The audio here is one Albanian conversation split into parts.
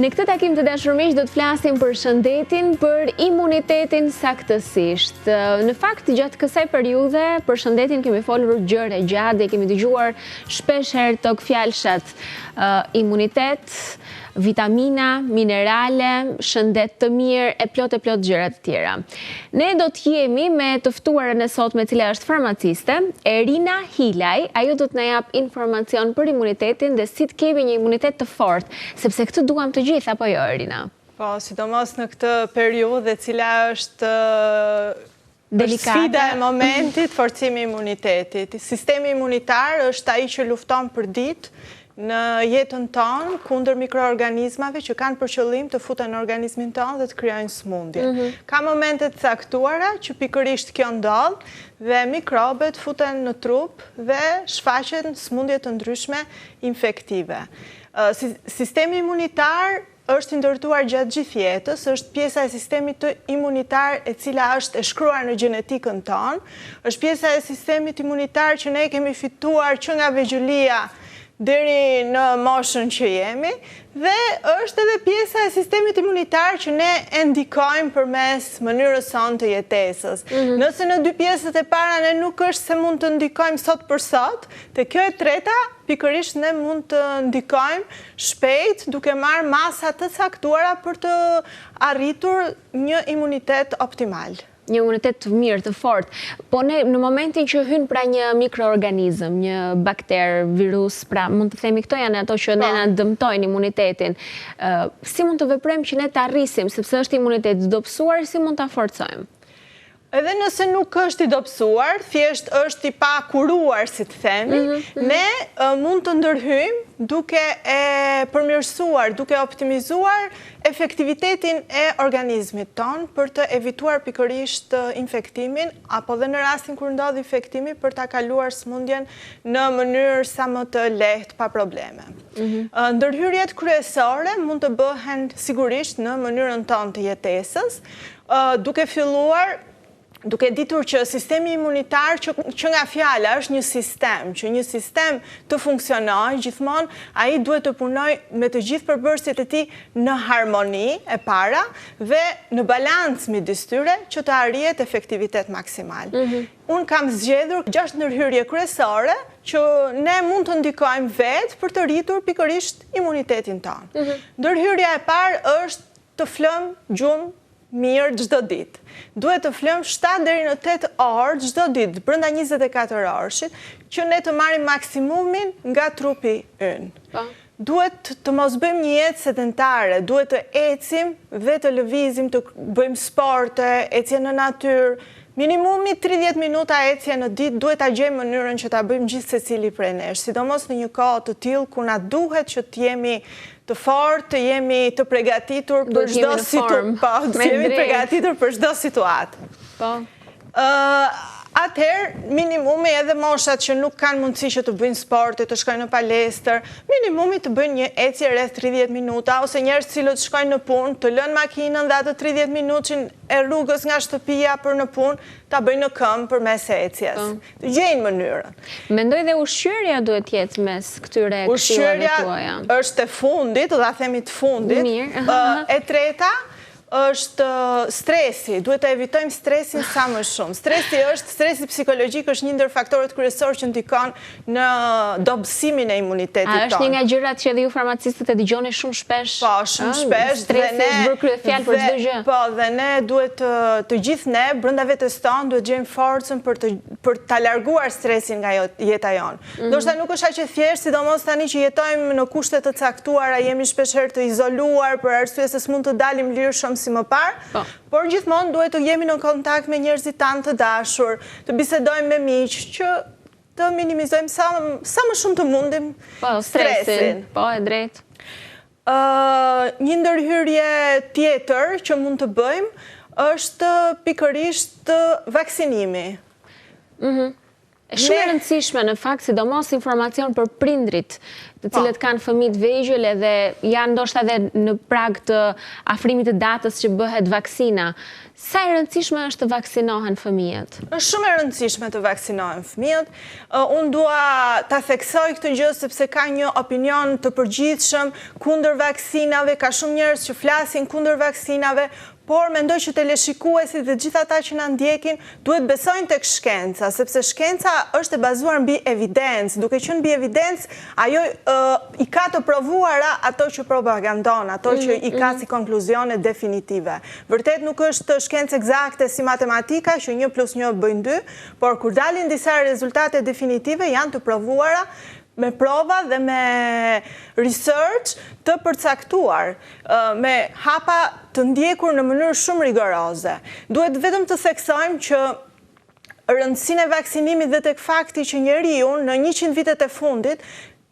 Në këtë takim të dashur miq do të flasim për shëndetin, për imunitetin saktësisht. Në fakt gjatë kësaj periudhe për shëndetin kemi folur gjëra gjatë dhe kemi dëgjuar shpesh herë tok fjalshat imunitet, vitamina, minerale, shëndet të mirë e plot gjëra të tjera. Ne do të jemi me të ftuarën e sotme, e cila është farmaciste, Erina Hilaj. Ajo do të na jap informacion për imunitetin dhe si të kemi një imunitet të fortë, sepse këtë duam të gjithë, apo jo, Erina? Po, sidomos në këtë periudhë e cila është sfida e momentit, forcimi i imunitetit. Sistemi imunitar është ai që lufton për ditë në jetën tonë kundër mikroorganizmave që kanë për qëllim të futen në organizmin tonë dhe të krijojnë sëmundje. Ka momente të caktuara që pikërisht kjo ndodh dhe mikrobet futen në trup dhe shfaqen sëmundje të ndryshme infektive. Sistemi imunitar është ndërtuar gjatë gjithë jetës, është pjesa e sistemit imunitar e cila është e shkruar në gjenetikën tonë, është pjesa e sistemit imunitar që ne kemi fituar që nga vegjëlia deri në moshën që jemi, dhe është edhe pjesa e sistemit imunitar që ne e ndikojmë përmes mënyrës sonë të jetesës. Nëse në dy pjesët e para ne nuk është se mund të ndikojmë sot për sot, te kjo e treta pikërisht ne mund të ndikojmë shpejt duke marrë masa të caktuara për të arritur një imunitet optimal. Një imunitet të mirë, të fortë. Po ne në momentin që hyn pra një mikroorganizëm, një bakter, virus, pra mund të themi këto janë ato që ne na dëmtojnë imunitetin. Si mund të veprojmë që ne të arrisim, sepse është imunitet i dobësuar, si mund ta forcojmë? Edhe nëse nuk është i dobësuar, thjesht është i pa kuruar, si të themi, ne mund të ndërhyjmë duke e përmirësuar, duke optimizuar efektivitetin e organizmit tonë për të evituar pikërisht infektimin, apo dhe në rastin kur ndodh infektimi për ta kaluar sëmundjen në mënyrë sa më të lehtë pa probleme. Ndërhyrjet kryesore mund të bëhen sigurisht në mënyrën tonë të jetesës, duke ditur që sistemi imunitar që nga fjala është një sistem, që një sistem të funksionoj gjithmonë, ai duhet të punoj me të gjithë përbërësit e tij në harmoni e para dhe në balancë midis tyre që të arrihet efektivitet maksimal. Unë kam zgjedhur 6 ndërhyrje kryesore që ne mund të ndikojmë vetë për të rritur pikërisht imunitetin tonë. Ndërhyrja e parë është të flëmë gjumë mirë çdo ditë. Duhet të flëmë 7 deri në 8 orë çdo ditë, brenda 24 orëshit, që ne të marrim maksimumin nga trupi ynë. Duhet të mos bëjmë një jetë sedentare, duhet të ecim dhe të lëvizim, të bëjmë sporte, ecje në natyrë. Minimumi 30 minuta ecje në ditë, duhet ta gjejmë mënyrën që ta bëjmë gjithë secili prej nesh, sidomos në një kohë të tillë ku na duhet që të jemi të fortë, të jemi të përgatitur për çdo situatë. Atëherë, minimumi edhe moshat që nuk kanë mundësi që të bëjnë sporte, të shkojnë në palestër, minimumi të bëjnë një ecje rreth 30 minuta, ose njerëz cilët shkojnë në punë, të lënë makinën dhe atë 30 minutin e rrugës nga shtëpia për në punë, ta bëjnë në këmbë përmes ecjes. Të gjejnë mënyrën. Mendoj dhe ushqyerja duhet jetë mes këtyre këshillave tuaja. Ushqyerja është e fundit, do ta themi të fundit. E treta është stresi, duhet të evitojmë stresin sa më shumë. Stresi psikologjik është një ndër faktorët kryesorë që ndikon në dobësimin e imunitetit tonë. A është një nga gjërat që edhe ju farmacistët e dëgjoni shumë shpesh? Po, shumë shpesh. Stresi është bërë kryefjalë për çdo gjë. Po, dhe ne duhet të gjithë ne brenda vetes tonë duhet gjejmë forcën për ta larguar stresin nga jeta jonë. Ndoshta nuk është aq e thjeshtë, sidomos tani që jetojmë në kushte të caktuara, jemi shpeshherë të izoluar për arsye se s'mund të dalim lirshëm si më parë, por gjithmonë duhet të jemi në kontakt me njerëzit tanë të dashur, të bisedojmë me miq, që të minimizojmë sa më shumë të mundim stresin. Po, e drejtë. Një ndërhyrje tjetër që mund të bëjmë është pikërisht vaksinimi. Shumë e rëndësishme në fakt, sidomos informacion për prindrit, të cilët kanë fëmijë të vegjël edhe janë ndoshta edhe në prag të afrimit të datës që bëhet vaksina. Sa e rëndësishme është të vaksinohen fëmijët? Është shumë e rëndësishme të vaksinohen fëmijët. Unë dua ta theksoj këtë gjë sepse ka një opinion të përgjithshëm kundër vaksinave, ka shumë njerëz që flasin kundër vaksinave, por mendoj që teleshikuesit dhe gjithë ata që na ndjekin duhet besojnë tek shkenca, sepse shkenca është e bazuar mbi evidencë. Duke qenë mbi evidencë, ajo i ka të provuara ato që propagandon, ato që i ka si konkluzione definitive. Vërtet nuk është shkencë eksakte si matematika që 1+1 bëjnë 2, por kur dalin disa rezultate definitive janë të provuara me prova dhe me research të përcaktuar, me hapa të ndjekur në mënyrë shumë rigoroze. Duhet vetëm të theksojmë që rëndësinë e vaksinimit dhe tek fakti që njeriu në 100 vitet e fundit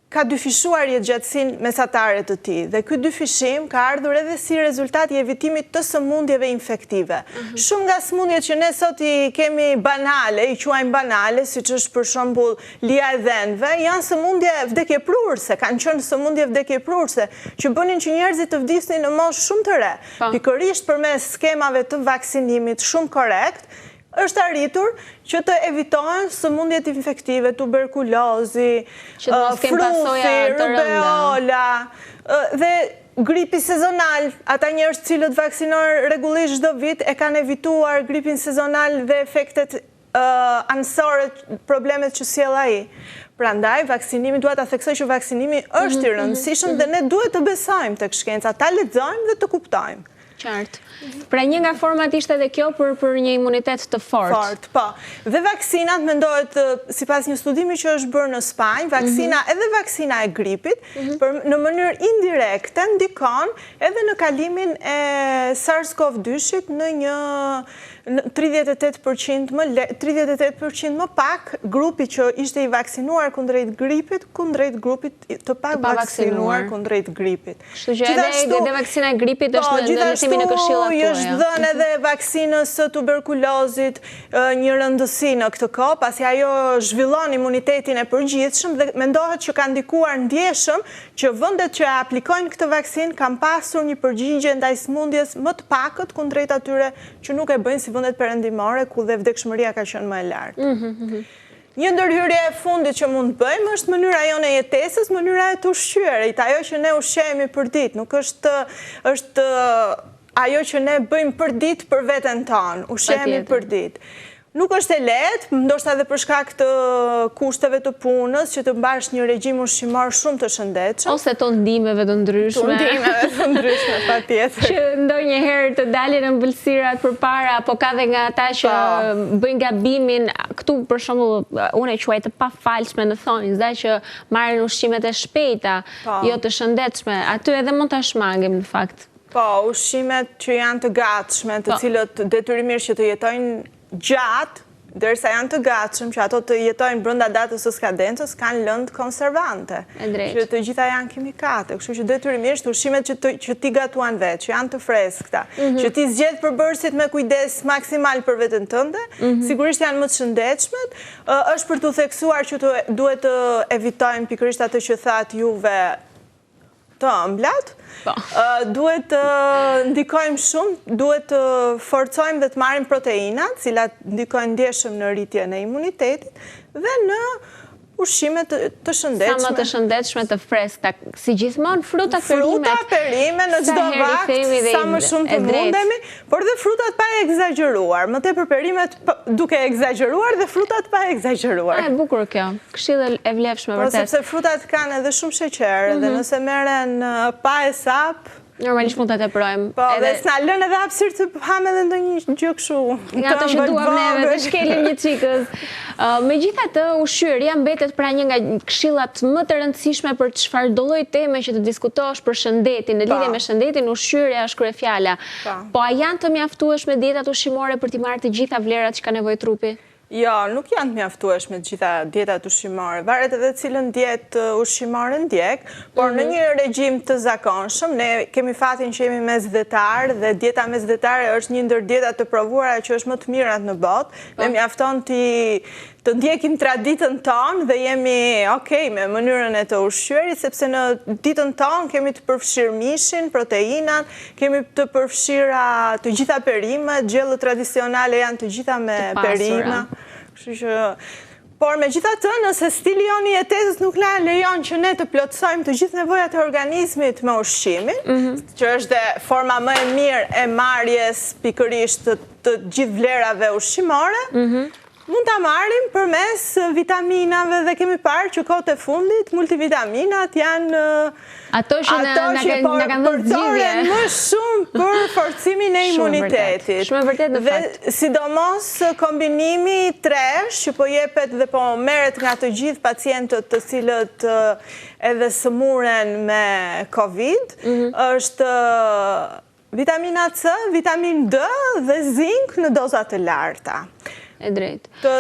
ka dyfishuar jetëgjatësinë mesatare të tij dhe ky dyfishim ka ardhur edhe si rezultat i evitimit të sëmundjeve infektive. Shumë nga sëmundjet që ne sot i kemi banale, i quajmë banale, siç është për shembull lia e dhenve, janë sëmundje vdekjeprurëse, kanë qenë sëmundje vdekjeprurëse që bënin që njerëzit të vdisnin në moshë shumë të re. Pikërisht përmes skemave të vaksinimit shumë korrekt, është arritur që të evitohen sëmundjet infektive, tuberkulozi, fruthi, rubeola dhe gripi sezonal. Ata njerëz cilët vaksinohen rregullisht çdo vit e kanë evituar gripin sezonal dhe efektet anësore, problemet që sjell ai. Prandaj, vaksinimi duhet ta theksoj që vaksinimi është i rëndësishëm dhe ne duhet të besojmë tek shkenca, ta lexojmë dhe të kuptojmë. Qartë. Pra një nga format ishte edhe kjo për një imunitet të fortë. Fort, po. Dhe vaksinat mendohet, sipas një studimi që është bërë në Spanjë, edhe vaksina e gripit, në mënyrë indirekte ndikon edhe në kalimin e SARS-CoV-2-shit në një 38% më pak grupi që ishte i vaksinuar kundrejt gripit, kundrejt grupit të pak vaksinuar kundrejt gripit. Kështu që edhe vaksina e gripit është në ndërtimin e këshillat tuaja. Është dhënë edhe vaksinës së tuberkulozit një rëndësi në këtë kohë, pasi ajo zhvillon imunitetin e përgjithshëm dhe mendohet që ka ndikuar ndjeshëm që vendet që aplikojnë këtë vaksinë kanë pasur një përgjigje ndaj sëmundjes më të pakët kundrejt atyre që nuk e bëjnë si vendet perëndimore ku dhe vdekshmëria ka qenë më e lartë. Një ndërhyrje e fundit që mund të bëjmë është mënyra jone e jetesës, mënyra e të ushqyerit, ajo që ne ushqehemi për ditë, nuk është ajo që ne bëjmë për ditë për veten tonë, ushqehemi për ditë. Nuk është e lehtë, ndoshta edhe për shkak të kushteve të punës, që të mbash një regjim ushqimor shumë të shëndetshëm. Ose të ndihmeve të ndryshme. Patjetër. Që ndonjëherë të dalin ëmbëlsirat përpara, apo ka dhe nga ata që bëjnë gabimin, këtu për shembull, unë e quaj të pafalshme në thonjza, që marrin ushqimet e shpejta, jo të shëndetshme. Aty edhe mund ta shmangim në fakt. Po, ushqimet që janë të gatshme, të cilët detyrimisht që të jetojnë gjatë, derisa janë të gatshëm që ato të jetojnë brenda datës së skadencës, kanë lëndë konservante, që të gjitha janë kimikate. Kështu që detyrimisht ushqimet që ti gatuan vetë, që janë të freskëta, që ti zgjedh përbërësit me kujdes maksimal për veten tënde, sigurisht janë më të shëndetshmet. Është për të theksuar që duhet të evitojmë pikërisht atë që thatë juve të ëmblat. Duhet të ndikojmë shumë, duhet të forcojmë dhe të marrim proteinat, cilat ndikojnë ndjeshëm në rritjen e imunitetit dhe në ushqime të shëndetshme. Sa më të shëndetshme, të freskëta, si gjithmonë frutat, perimet. Fruta, perime në çdo vakt, sa më shumë të mundemi, por dhe frutat pa egzageruar. Më tepër perimet duke egzageruar dhe frutat pa egzageruar. E bukur kjo. Këshill e vlefshme vërtet. Sepse frutat kanë edhe shumë sheqer dhe nëse merren pa e sap, normalisht mund ta teprojmë. Po, dhe s'na lën edhe hapësirë të ham edhe ndonjë gjë kështu. Nga ato që duam neve të shkelim një çikës. Megjithatë, ushqyeria mbetet pra një nga këshillat më të rëndësishme për çfarëdo lloj teme që të diskutosh për shëndetin, në lidhje me shëndetin, ushqyeria është kryefjala. Po a janë të mjaftueshme dietat ushqimore për t'i marrë të gjitha vlerat që ka nevojë trupi? Jo, nuk janë të mjaftueshme të gjitha dietat ushqimore. Varet edhe cilën dietë ushqimore ndjek, por në një regjim të zakonshëm, ne kemi fatin që jemi mesdhetar dhe dieta mesdhetare është një ndër dietat të provuara që është më të mirat në botë. Ne mjafton të ndjekim traditën tonë dhe jemi okej me mënyrën e të ushqyerit, sepse në ditën tonë kemi të përfshirë mishin, proteinat, kemi të përfshira të gjitha perimet, gjellët tradicionale janë të gjitha me perime. Kështu që por me gjitha të, nëse stili jonë i jetesës nuk na lejon që ne të plotësojmë të gjithë nevojat e organizmit me ushqimin, që është dhe forma më e mirë e marrjes pikërisht të gjithë vlerave ushqimore, mund ta marrim përmes vitaminave dhe kemi parë që kohët e fundit multivitaminat janë ato që na kanë dhënë zgjidhje më shumë për forcimin e imunitetit. Shumë e vërtet në fakt. Dhe sidomos kombinimi tresh që po jepet dhe po merret nga të gjithë pacientët të cilët edhe sëmuren me Covid, është vitamina C, vitamin D dhe zink në doza të larta. E drejtë. Të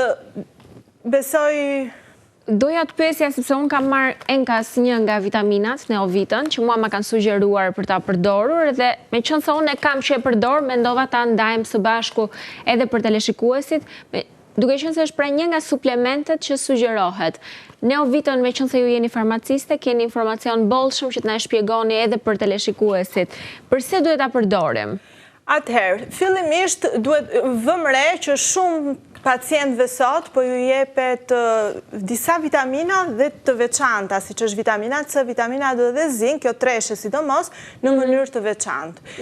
besoj... Doja të pyesja, sepse unë kam marrë enkas një nga vitaminat, Neovitën, që mua ma kanë sugjeruar për ta përdorur, dhe me qënë se unë e kam që e përdor, mendova ta ndajmë së bashku edhe për teleshikuesit, duke qenë se është pra një nga suplementet që sugjerohet. Neovitën, me qënë se ju jeni farmaciste, keni informacion bollshëm që të na shpjegoni edhe për teleshikuesit. Përse duhet ta përdorim? Atëherë, fillimisht duhet vëmë re që shumë pacientëve sot po ju jepet disa vitamina dhe të veçanta, si që është vitamina C, vitamina D dhe zink, kjo treshe sidomos, në mënyrë të veçantë.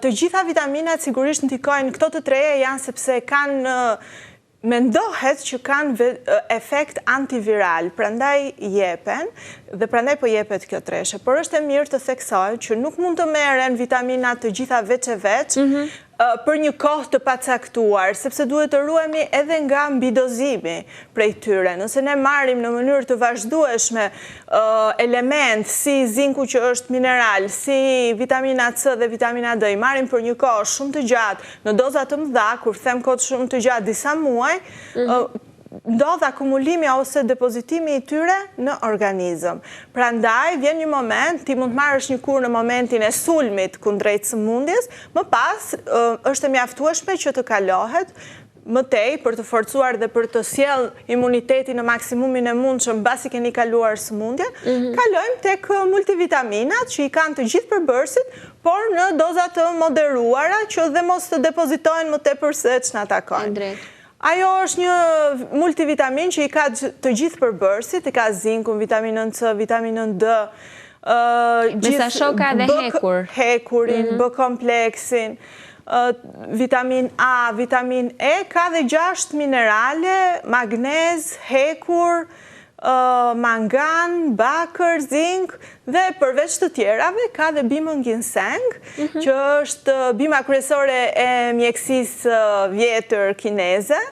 Të gjitha vitaminat sigurisht ndikojnë, këto të treja janë sepse kanë mendohet që kanë efekt antiviral, prandaj jepen, dhe prandaj po jepet kjo treshe. Por është e mirë të theksoj që nuk mund të merren vitaminat të gjitha veç e veç, për një kohë të pacaktuar, sepse duhet të ruhemi edhe nga mbidozimi prej tyre. Nëse ne marrim në mënyrë të vazhdueshme element si zinku që është mineral, si vitamina C dhe vitamina D, i marrim për një kohë shumë të gjatë, në doza të mëdha, kur them kohë shumë të gjatë disa muaj, ndodh akumulimi ose depozitimi i tyre në organizëm. Prandaj, vjen një moment, ti mund të marrësh një kur në momentin e sulmit kundrejt sëmundjes, më pas është e mjaftueshme që të kalohet më tej për të forcuar dhe për të sjell imunitetin në maksimumin e mundshëm mbasi keni kaluar sëmundjen, kalojmë tek multivitaminat që i kanë të gjithë përbërësit, por në doza të moderuara që dhe mos të depozitojnë më tepër se ç'na takojnë. Ajo është një multivitamin që i ka të gjithë përbërësit, i ka zinkun, vitaminën C, vitaminën D, me sa shoka dhe hekur. Hekurin, B-kompleksin, vitamin A, vitamin E, ka dhe 6 minerale, magnez, hekur, mangan, bakër, zink, dhe përveç të tjerave ka dhe bimën ginseng, që është bima kryesore e mjekësisë vjetër kineze,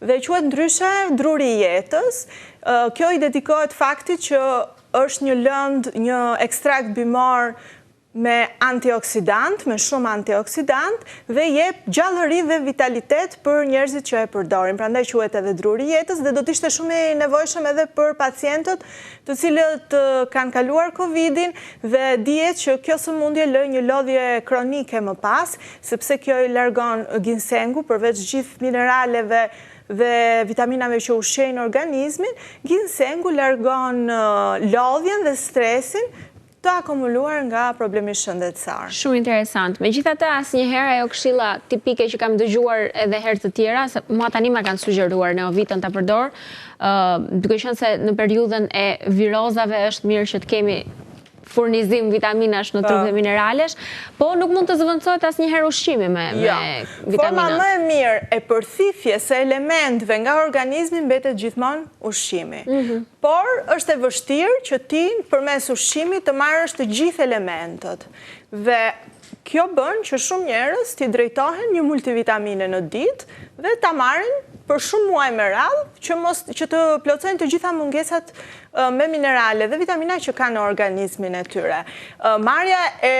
dhe quhet ndryshe druri i jetës. Kjo i dedikohet faktit që është një lëndë, një ekstrakt bimor me antioksidant, me shumë antioksidant, dhe jep gjallëri dhe vitalitet për njerëzit që e përdorin. Prandaj quhet edhe druri i jetës dhe do të ishte shumë i nevojshëm edhe për pacientët të cilët kanë kaluar Covidin dhe dihet që kjo sëmundje lë një lodhje kronike më pas, sepse kjo i largon ginsengu përveç gjithë mineraleve dhe vitaminave që ushqejnë organizmin, ginsengu largon lodhjen dhe stresin të akumuluar nga problemi shëndetësor. Shumë interesant. Megjithatë, asnjëherë ajo këshilla tipike që kam dëgjuar edhe herë të tjera, se mua tani ma kanë sugjeruar Neovitën ta përdor, duke qenë se në periudhën e virozave është mirë që të kemi furnizim vitaminash në trup dhe mineralesh, po nuk mund të zëvendësohet asnjëherë ushqimi me vitaminat. Forma më e mirë e përthithjes së elementeve nga organizmi mbetet gjithmonë ushqimi. Por është e vështirë që ti përmes ushqimit të marrësh të gjithë elementët. Dhe kjo bën që shumë njerëz t'i drejtohen një multivitamine në ditë dhe ta marrin për shumë muaj me radhë që të plotësojnë të gjitha mungesat me minerale dhe vitamina që kanë në organizmin e tyre. Marrja e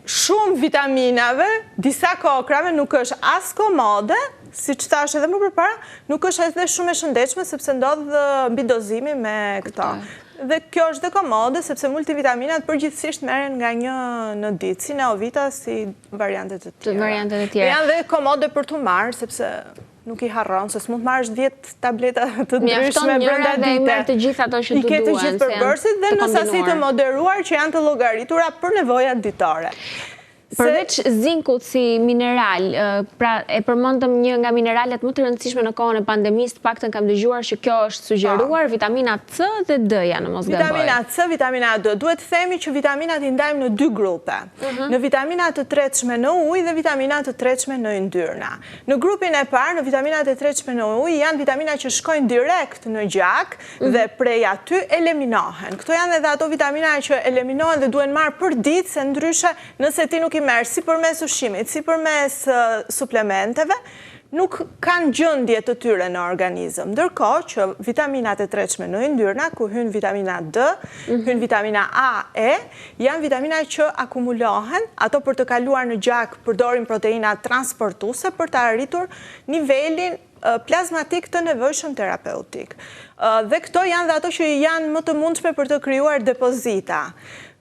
shumë vitaminave, disa kokrave nuk është as komode, si që thash edhe më përpara, nuk është edhe shumë e shëndetshme sepse ndodh mbidozimi me këto. Dhe kjo është dhe komode, sepse multivitaminat përgjithsisht merren nga një në ditë, si Neovita, si variantet e tjera. Variantet e tjera. Janë dhe komode për të marrë, sepse nuk i harron, se s'mund marrësh 10 tableta të ndryshme Mjafton njëra dhe i merr të gjithë ato që I ke të duhen. gjithë përbërësit dhe në sasi të moderuar që janë të llogaritura për nevojat ditore. Përveç zinkut si mineral, pra e përmendëm një nga mineralet më të rëndësishme në kohën e pandemisë, paktën kam dëgjuar që kjo është sugjeruar, vitamina C dhe D-ja në mos gaboj. Vitamina C, vitamina D. Duhet të themi që vitaminat i ndajmë në 2 grupe. Në vitaminat të tretshme në ujë dhe vitaminat të tretshme në yndyrna. Në grupin e parë, në vitaminat e tretshme në ujë, janë vitamina që shkojnë direkt në gjak dhe prej aty eliminohen. Këto janë edhe ato vitamina që eliminohen dhe duhen marrë për ditë, se ndryshe nëse ti nuk i merr si përmes ushqimit, si përmes suplementeve, nuk kanë gjendje të tyre në organizëm. Ndërkohë që vitaminat e tretshme në yndyrna, ku hyn vitamina D, hyn vitamina A, E, janë vitamina që akumulohen, ato për të kaluar në gjak përdorin proteina transportuese për të arritur nivelin plazmatik të nevojshëm terapeutik. Dhe këto janë dhe ato që janë më të mundshme për të krijuar depozita.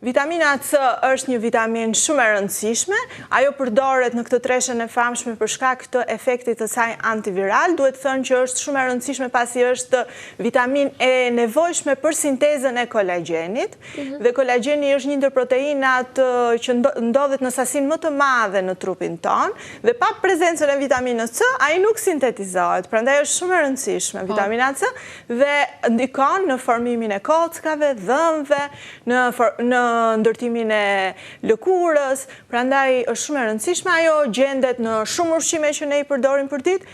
Vitamina C është një vitamin shumë e rëndësishme, ajo përdoret në këtë treshën e famshme për shkak të efektit të saj antiviral, duhet thënë që është shumë e rëndësishme pasi është vitamin e nevojshme për sintezën e kolagjenit, dhe kolagjeni është një ndër proteinat që ndodhet në sasinë më të madhe në trupin ton, dhe pa prezencën e vitaminës C, ai nuk sintetizohet, prandaj është shumë e rëndësishme vitamina C dhe ndikon në formimin e kockave, dhëmbëve, në ndërtimin e lëkurës, prandaj është shumë e rëndësishme, ajo gjendet në shumë ushqime që ne i përdorim për ditë,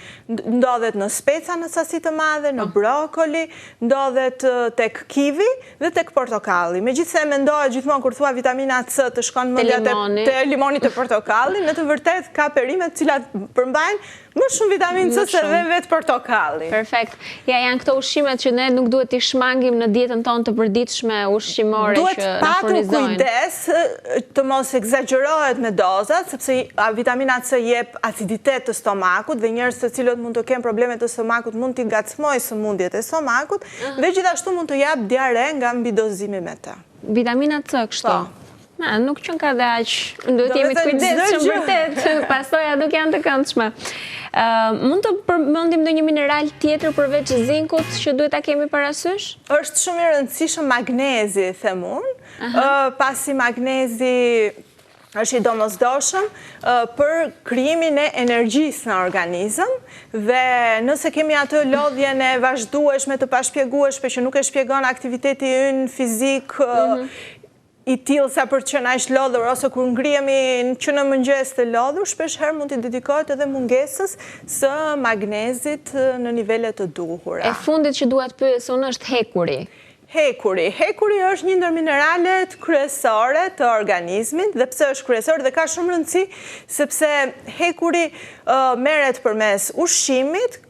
ndodhet në speca në sasi të madhe, në brokoli, ndodhet tek kiwi dhe tek portokalli. Megjithse mendohet gjithmonë kur thua vitamina C të shkon mendja te limoni të portokalli, në të vërtetë ka perimet të cilat përmbajnë më shumë vitaminë C se dhe vetë portokalli. Perfekt. Ja, janë këto ushqimet që ne nuk duhet t'i shmangim në dietën tonë të përditshme ushqimore që na furnizojnë. Duhet kujdes të mos egzagerohet me dozat, sepse vitamina C jep aciditet të stomakut dhe njerëz të cilët mund të kenë probleme të stomakut mund t'i ngacmojë sëmundjet e stomakut dhe gjithashtu mund të jap diare nga mbidozimi me të. Vitamina C kështu. Nuk qënë ka dhe aq, duhet jemi të kujdesshëm vërtet, pasoja nuk janë të këndshme. Mund të përmendim ndonjë mineral tjetër përveç zinkut që duhet ta kemi parasysh? Është shumë i rëndësishëm magnezi, them unë, pasi magnezi është i domosdoshëm për krijimin e energjisë në organizëm dhe nëse kemi atë lodhjen e vazhdueshme të pashpjegueshme që nuk e shpjegon aktiviteti ynë fizik i tillë sa për të qenë aq lodhur ose kur ngrihemi që në mëngjes të lodhur, shpesh herë mund të dedikohet edhe mungesës së magnezit në nivele të duhura. E fundit që duhet pyes unë është hekuri. Hekuri është një ndër mineralet kryesore të organizmit dhe pse është kryesor dhe ka shumë rëndësi sepse hekuri merret përmes ushqimit,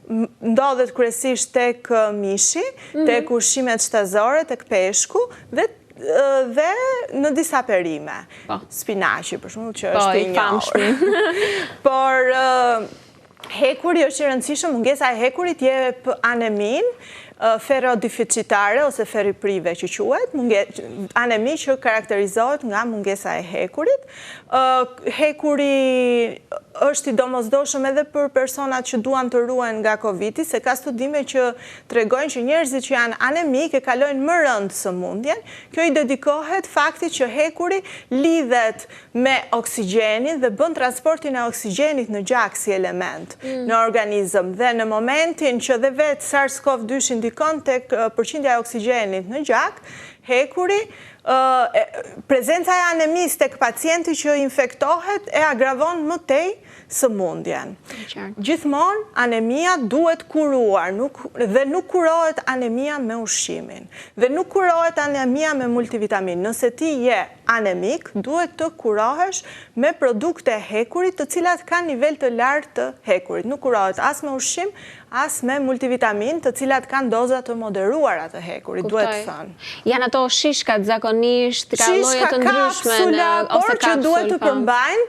ndodhet kryesisht tek mishi, tek ushqimet shtazore, tek peshku dhe në disa perime. Spinaqi, për shembull, që është i njohur. Por hekuri është i rëndësishëm, mungesa e hekurit jep anemin, ferrodeficitare ose ferriprive që quhet, anemi që karakterizohet nga mungesa e hekurit. Hekuri është i domosdoshëm edhe për personat që duan të ruhen nga Covidi, se ka studime që tregojnë që njerëzit që janë anemik e kalojnë më rënd sëmundjen. Kjo i dedikohet faktit që hekuri lidhet me oksigjenin dhe bën transportin e oksigjenit në gjak si element në organizëm dhe në momentin që dhe vetë SARS-CoV-2 indikon tek përqindja e oksigjenit në gjak, hekuri, prezenca e anemis tek pacienti që infektohet e agravon më tej sëmundjen. Gjithmonë anemia duhet kuruar dhe nuk kurohet anemia me ushqimin dhe nuk kurohet anemia me multivitamin. Nëse ti je anemik, duhet të kurohesh me produkte hekurit të cilat kanë nivel të lartë të hekurit. Nuk kurohet as me ushqim, as me multivitamin të cilat kanë doza të moderuara të hekurit, duhet thënë. Janë ato shishkat zakonisht, ka lloje të ndryshme ose që duhet të përmbajnë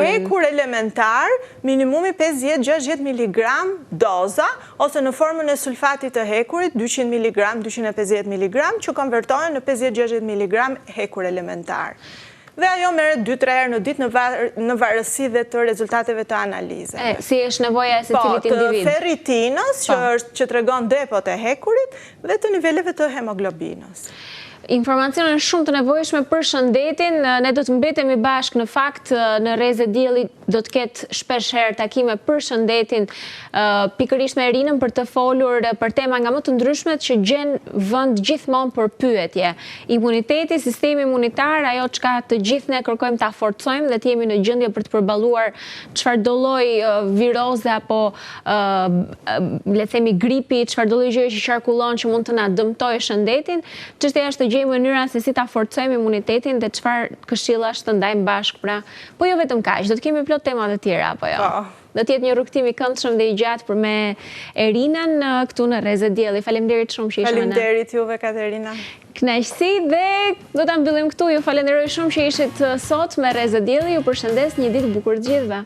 hekur elementar, minimumi 50-60 mg doza, ose në formën e sulfatit të hekurit 200 mg, 250 mg, që konvertohen në 50-60 mg hekur elementar. dhe ajo merret 2-3 herë në ditë në varësi dhe të rezultateve të analizave. Si është nevoja e secilit individ? Të ferritinës, që tregon depot e hekurit, dhe të niveleve të hemoglobinës. Informacione shumë të nevojshme për shëndetin, ne do të mbetemi bashkë në fakt në Rrezë Dielli do të ketë shpesh herë takime për shëndetin, pikërisht me Erinën për të folur për tema nga më të ndryshmet që gjen vend gjithmonë për pyetje. Imuniteti, sistemi imunitar, ajo çka të gjithë ne kërkojmë ta forcojmë dhe të jemi në gjendje për të përballuar çfarëdo lloj viroze apo le të themi gripi, çfarëdo lloj gjëje që qarkullon që mund të na dëmtojë shëndetin. Çështja është të gjejmë mënyra se si ta forcojmë imunitetin dhe çfarë këshillash të ndajmë bashkë, pra. Po jo vetëm kaq, do të kemi plot tema të tjera apo jo. Do të jetë një rrugtim i këndshëm dhe i gjatë për me Erinën këtu në Rrezë Dielli. Faleminderit shumë që ishe me ne. Faleminderit juve, Katerina. Kënaqësi dhe do ta mbyllim këtu. Ju falenderoj shumë që ishit sot me Rrezë Dielli. Ju përshëndes, një ditë bukur të gjithëve.